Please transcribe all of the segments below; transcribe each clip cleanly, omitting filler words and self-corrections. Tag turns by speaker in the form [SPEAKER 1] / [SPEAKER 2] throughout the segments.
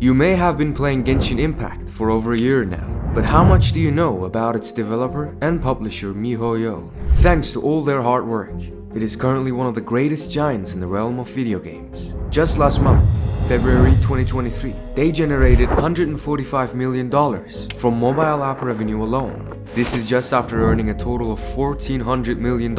[SPEAKER 1] You may have been playing Genshin Impact for over a year now, but how much do you know about its developer and publisher Mihoyo? Thanks to all their hard work, it is currently one of the greatest giants in the realm of video games. Just last month, February 2023, they generated $145 million from mobile app revenue alone. This is just after earning a total of $1,400 million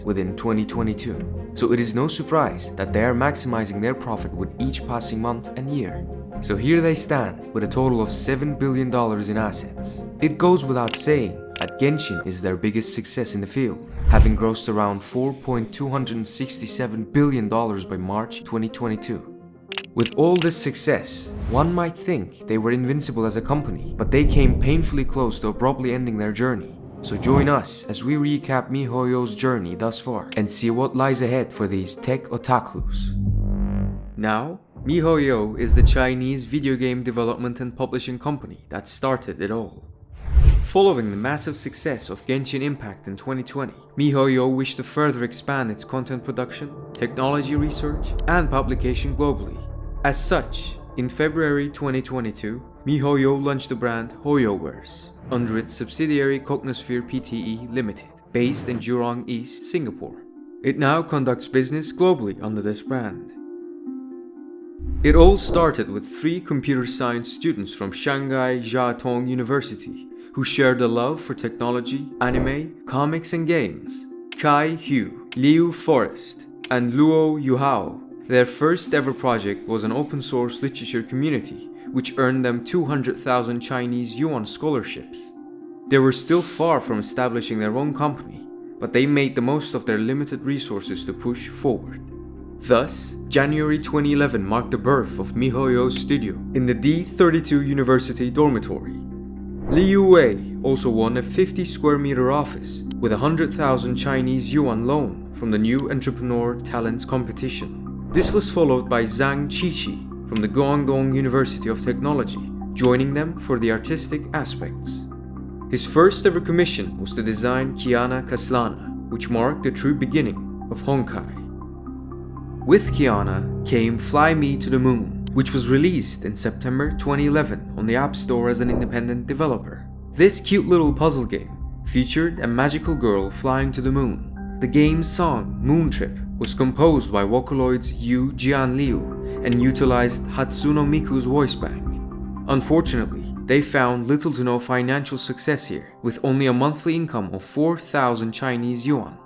[SPEAKER 1] within 2022. So it is no surprise that they are maximizing their profit with each passing month and year. So here they stand with a total of $7 billion in assets. It goes without saying that Genshin is their biggest success in the field, having grossed around $4.267 billion by March 2022. With all this success, one might think they were invincible as a company, but they came painfully close to abruptly ending their journey. So join us as we recap Mihoyo's journey thus far and see what lies ahead for these Tech Otakus. Now, Mihoyo is the Chinese video game development and publishing company that started it all. Following the massive success of Genshin Impact in 2020, Mihoyo wished to further expand its content production, technology research, and publication globally. As such, in February 2022, Mihoyo launched the brand Hoyoverse under its subsidiary Cognosphere Private Limited, based in Jurong East, Singapore. It now conducts business globally under this brand. It all started with 3 computer science students from Shanghai Jiaotong University who shared a love for technology, anime, comics and games. Kai Hu, Liu Forrest, and Luo Yuhao. Their first ever project was an open source literature community which earned them 200,000 Chinese yuan scholarships. They were still far from establishing their own company, but they made the most of their limited resources to push forward. Thus, January 2011 marked the birth of Mihoyo's studio in the D32 University dormitory. Liu Wei also won a 50 square meter office with a 100,000 Chinese yuan loan from the New Entrepreneur Talents competition. This was followed by Zhang Qiqi from the Guangdong University of Technology, joining them for the artistic aspects. His first ever commission was to design Kiana Kaslana, which marked the true beginning of Honkai. With Kiana came Fly Me to the Moon, which was released in September 2011 on the App Store as an independent developer. This cute little puzzle game featured a magical girl flying to the moon. The game's song, Moon Trip, was composed by Vocaloid's Yu Jianliu and utilized Hatsuno Miku's voice bank. Unfortunately, they found little to no financial success here, with only a monthly income of 4,000 Chinese yuan.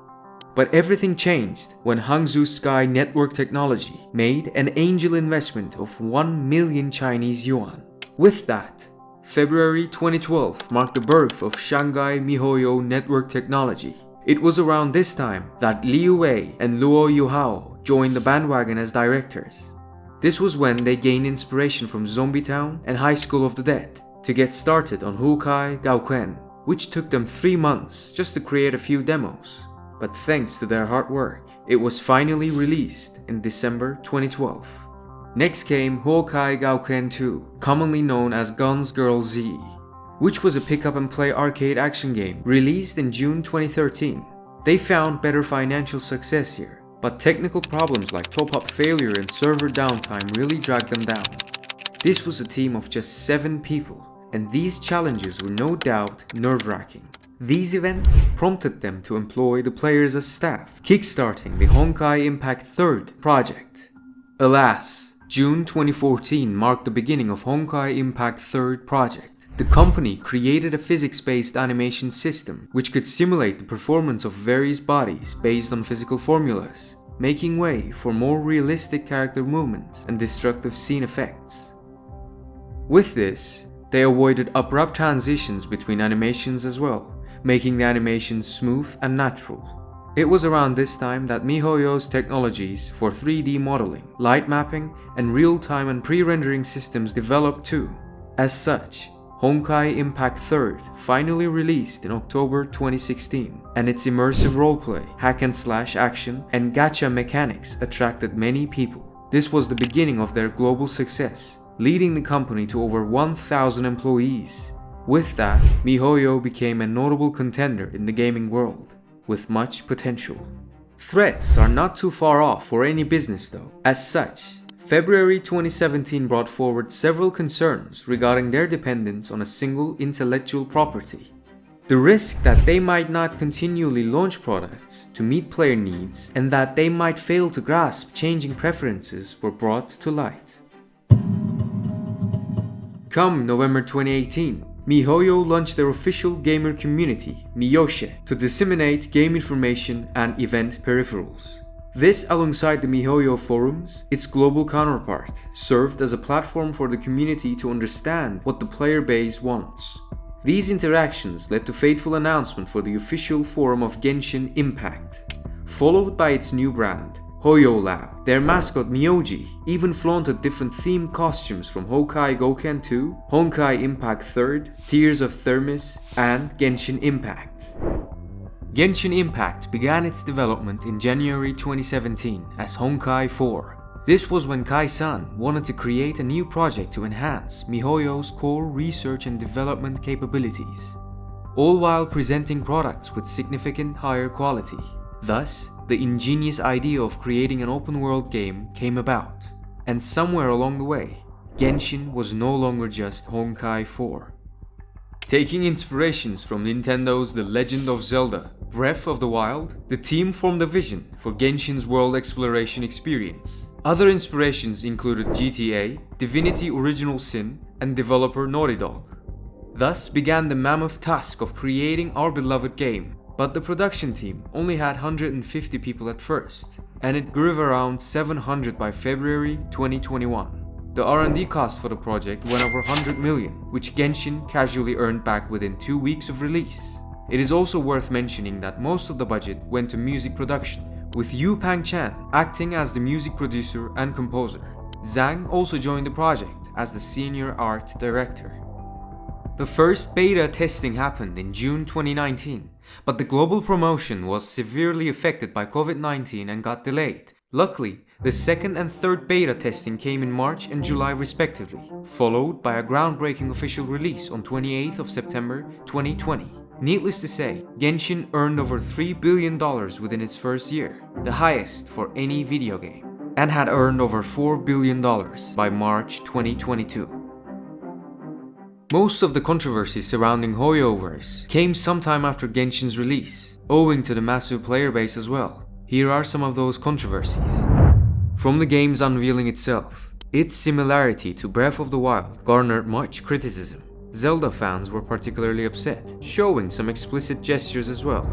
[SPEAKER 1] But everything changed when Hangzhou Sky Network Technology made an angel investment of 1 million Chinese yuan. With that, February 2012 marked the birth of Shanghai Mihoyo Network Technology. It was around this time that Liu Wei and Luo Yuhao joined the bandwagon as directors. This was when they gained inspiration from Zombie Town and High School of the Dead to get started on Honkai Impact, which took them 3 months just to create a few demos. But thanks to their hard work, it was finally released in December 2012. Next came Honkai Impact 2, commonly known as Guns Girl Z, which was a pick-up-and-play arcade action game released in June 2013. They found better financial success here, but technical problems like top-up failure and server downtime really dragged them down. This was a team of just 7 people, and these challenges were no doubt nerve-wracking. These events prompted them to employ the players as staff, kickstarting the Honkai Impact 3rd project. Alas, June 2014 marked the beginning of Honkai Impact 3rd project. The company created a physics-based animation system which could simulate the performance of various bodies based on physical formulas, making way for more realistic character movements and destructive scene effects. With this, they avoided abrupt transitions between animations as well, making the animations smooth and natural. It was around this time that Mihoyo's technologies for 3D modeling, light mapping, and real-time and pre-rendering systems developed too. As such, Honkai Impact 3rd finally released in October 2016, and its immersive roleplay, hack-and-slash action, and gacha mechanics attracted many people. This was the beginning of their global success, leading the company to over 1,000 employees. With that, Mihoyo became a notable contender in the gaming world, with much potential. Threats are not too far off for any business though. As such, February 2017 brought forward several concerns regarding their dependence on a single intellectual property. The risk that they might not continually launch products to meet player needs and that they might fail to grasp changing preferences were brought to light. Come November 2018, Mihoyo launched their official gamer community, Miyoshe, to disseminate game information and event peripherals. This, alongside the Mihoyo forums, its global counterpart, served as a platform for the community to understand what the player base wants. These interactions led to fateful announcement for the official forum of Genshin Impact, followed by its new brand, HoYolab. Their mascot Myoji even flaunted different themed costumes from Honkai Gouken 2, Honkai Impact 3rd, Tears of Thermis, and Genshin Impact. Genshin Impact began its development in January 2017 as Honkai 4. This was when Kai-san wanted to create a new project to enhance Mihoyo's core research and development capabilities, all while presenting products with significant higher quality. Thus, the ingenious idea of creating an open-world game came about, and somewhere along the way, Genshin was no longer just Honkai 4. Taking inspirations from Nintendo's The Legend of Zelda: Breath of the Wild, the team formed a vision for Genshin's world exploration experience. Other inspirations included GTA, Divinity Original Sin, and developer Naughty Dog. Thus began the mammoth task of creating our beloved game, but the production team only had 150 people at first, and it grew around 700 by February 2021. The R&D cost for the project went over 100 million, which Genshin casually earned back within 2 weeks of release. It is also worth mentioning that most of the budget went to music production, with Yu Pang-chan acting as the music producer and composer. Zhang also joined the project as the senior art director. The first beta testing happened in June 2019, but the global promotion was severely affected by COVID-19 and got delayed. Luckily, the second and third beta testing came in March and July respectively, followed by a groundbreaking official release on 28th of September 2020. Needless to say, Genshin earned over $3 billion within its first year, the highest for any video game, and had earned over $4 billion by March 2022. Most of the controversy surrounding Hoyoverse came sometime after Genshin's release, owing to the massive player base as well. Here are some of those controversies. From the game's unveiling itself, its similarity to Breath of the Wild garnered much criticism. Zelda fans were particularly upset, showing some explicit gestures as well.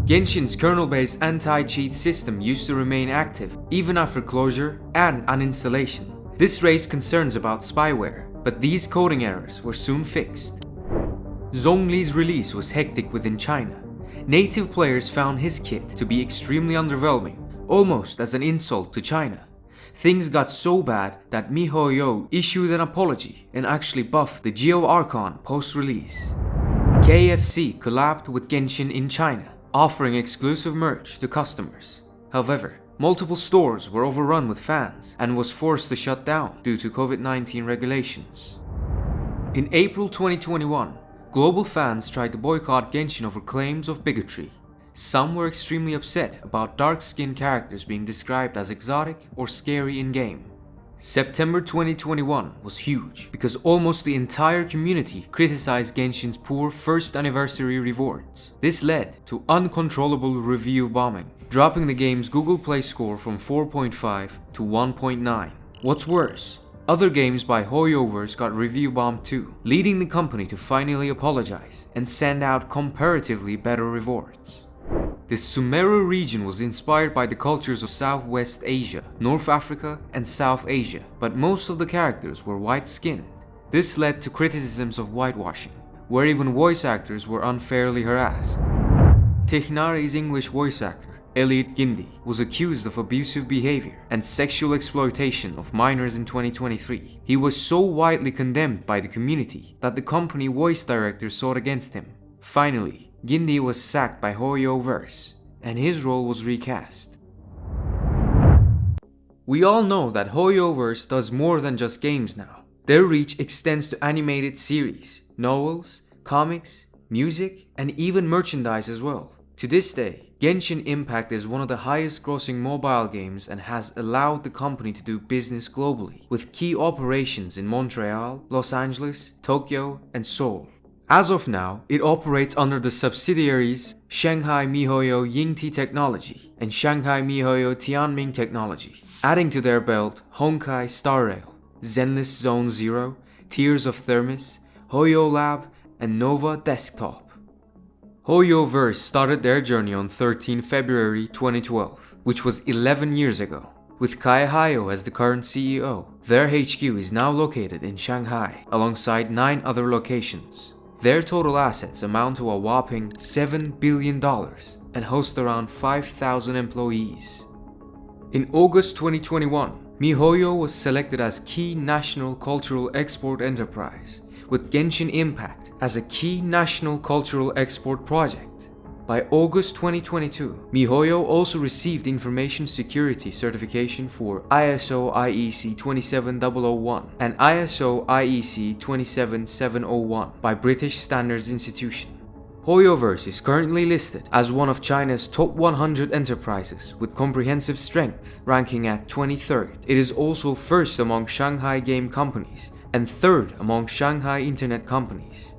[SPEAKER 1] Genshin's kernel-based anti-cheat system used to remain active even after closure and uninstallation. This raised concerns about spyware, but these coding errors were soon fixed. Zhongli's release was hectic within China. Native players found his kit to be extremely underwhelming, almost as an insult to China. Things got so bad that Mihoyo issued an apology and actually buffed the Geo Archon post-release. KFC collabed with Genshin in China, offering exclusive merch to customers. However, multiple stores were overrun with fans and was forced to shut down due to COVID-19 regulations. In April 2021, global fans tried to boycott Genshin over claims of bigotry. Some were extremely upset about dark-skinned characters being described as exotic or scary in-game. September 2021 was huge because almost the entire community criticized Genshin's poor first anniversary rewards. This led to uncontrollable review bombing, dropping the game's Google Play score from 4.5 to 1.9. What's worse, other games by Hoyoverse got review bombed too, leading the company to finally apologize and send out comparatively better rewards. The Sumeru region was inspired by the cultures of Southwest Asia, North Africa, and South Asia, but most of the characters were white-skinned. This led to criticisms of whitewashing, where even voice actors were unfairly harassed. Tichnari's English voice actor, Elliot Gindi, was accused of abusive behavior and sexual exploitation of minors in 2023. He was so widely condemned by the community that the company voice director sought against him. Finally, Gindi was sacked by Hoyoverse, and his role was recast. We all know that Hoyoverse does more than just games now. Their reach extends to animated series, novels, comics, music, and even merchandise as well. To this day, Genshin Impact is one of the highest grossing mobile games and has allowed the company to do business globally, with key operations in Montreal, Los Angeles, Tokyo, and Seoul. As of now, it operates under the subsidiaries Shanghai Mihoyo Yingti Technology and Shanghai Mihoyo Tianming Technology, adding to their belt Honkai Star Rail, Zenless Zone Zero, Tears of Thermis, HoYolab, and Nova Desktop. Hoyoverse started their journey on 13 February 2012, which was 11 years ago. With Kai Hayo as the current CEO, their HQ is now located in Shanghai, alongside 9 other locations. Their total assets amount to a whopping $7 billion and host around 5,000 employees. In August 2021, Mihoyo was selected as Key National Cultural Export Enterprise, with Genshin Impact as a key national cultural export project. By August 2022, Mihoyo also received information security certification for ISO IEC 27001 and ISO IEC 27701 by British Standards Institution. Hoyoverse is currently listed as one of China's top 100 enterprises with comprehensive strength, ranking at 23rd. It is also first among Shanghai game companies and third among Shanghai internet companies.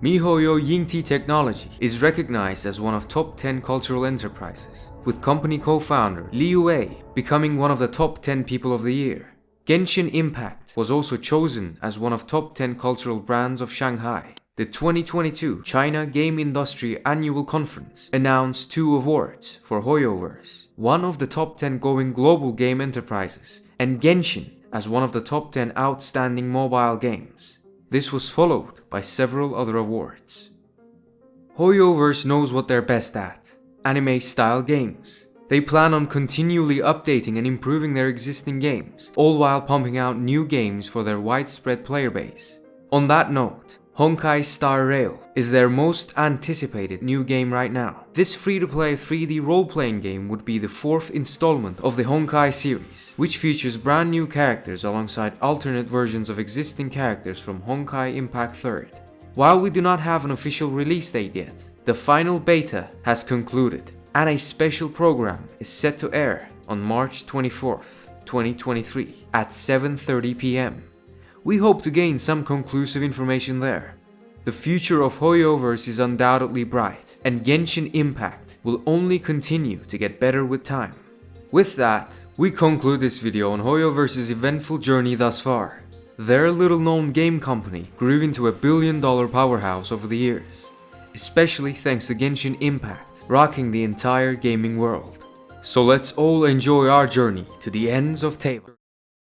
[SPEAKER 1] Mihoyo Yingti Technology is recognized as one of top 10 cultural enterprises, with company co-founder Liu Wei becoming one of the top 10 people of the year. Genshin Impact was also chosen as one of top 10 cultural brands of Shanghai. The 2022 China Game Industry Annual Conference announced 2 awards for Hoyoverse, one of the top 10 going global game enterprises, and Genshin as one of the top 10 outstanding mobile games. This was followed by several other awards. Hoyoverse knows what they're best at: anime-style games. They plan on continually updating and improving their existing games, all while pumping out new games for their widespread player base. On that note, Honkai Star Rail is their most anticipated new game right now. This free-to-play 3D role-playing game would be the 4th installment of the Honkai series, which features brand new characters alongside alternate versions of existing characters from Honkai Impact 3rd. While we do not have an official release date yet, the final beta has concluded, and a special program is set to air on March 24th, 2023 at 7:30 p.m. We hope to gain some conclusive information there. The future of Hoyoverse is undoubtedly bright, and Genshin Impact will only continue to get better with time. With that, we conclude this video on Hoyoverse's eventful journey thus far. Their little-known game company grew into a billion-dollar powerhouse over the years, especially thanks to Genshin Impact rocking the entire gaming world. So let's all enjoy our journey to the ends of Table.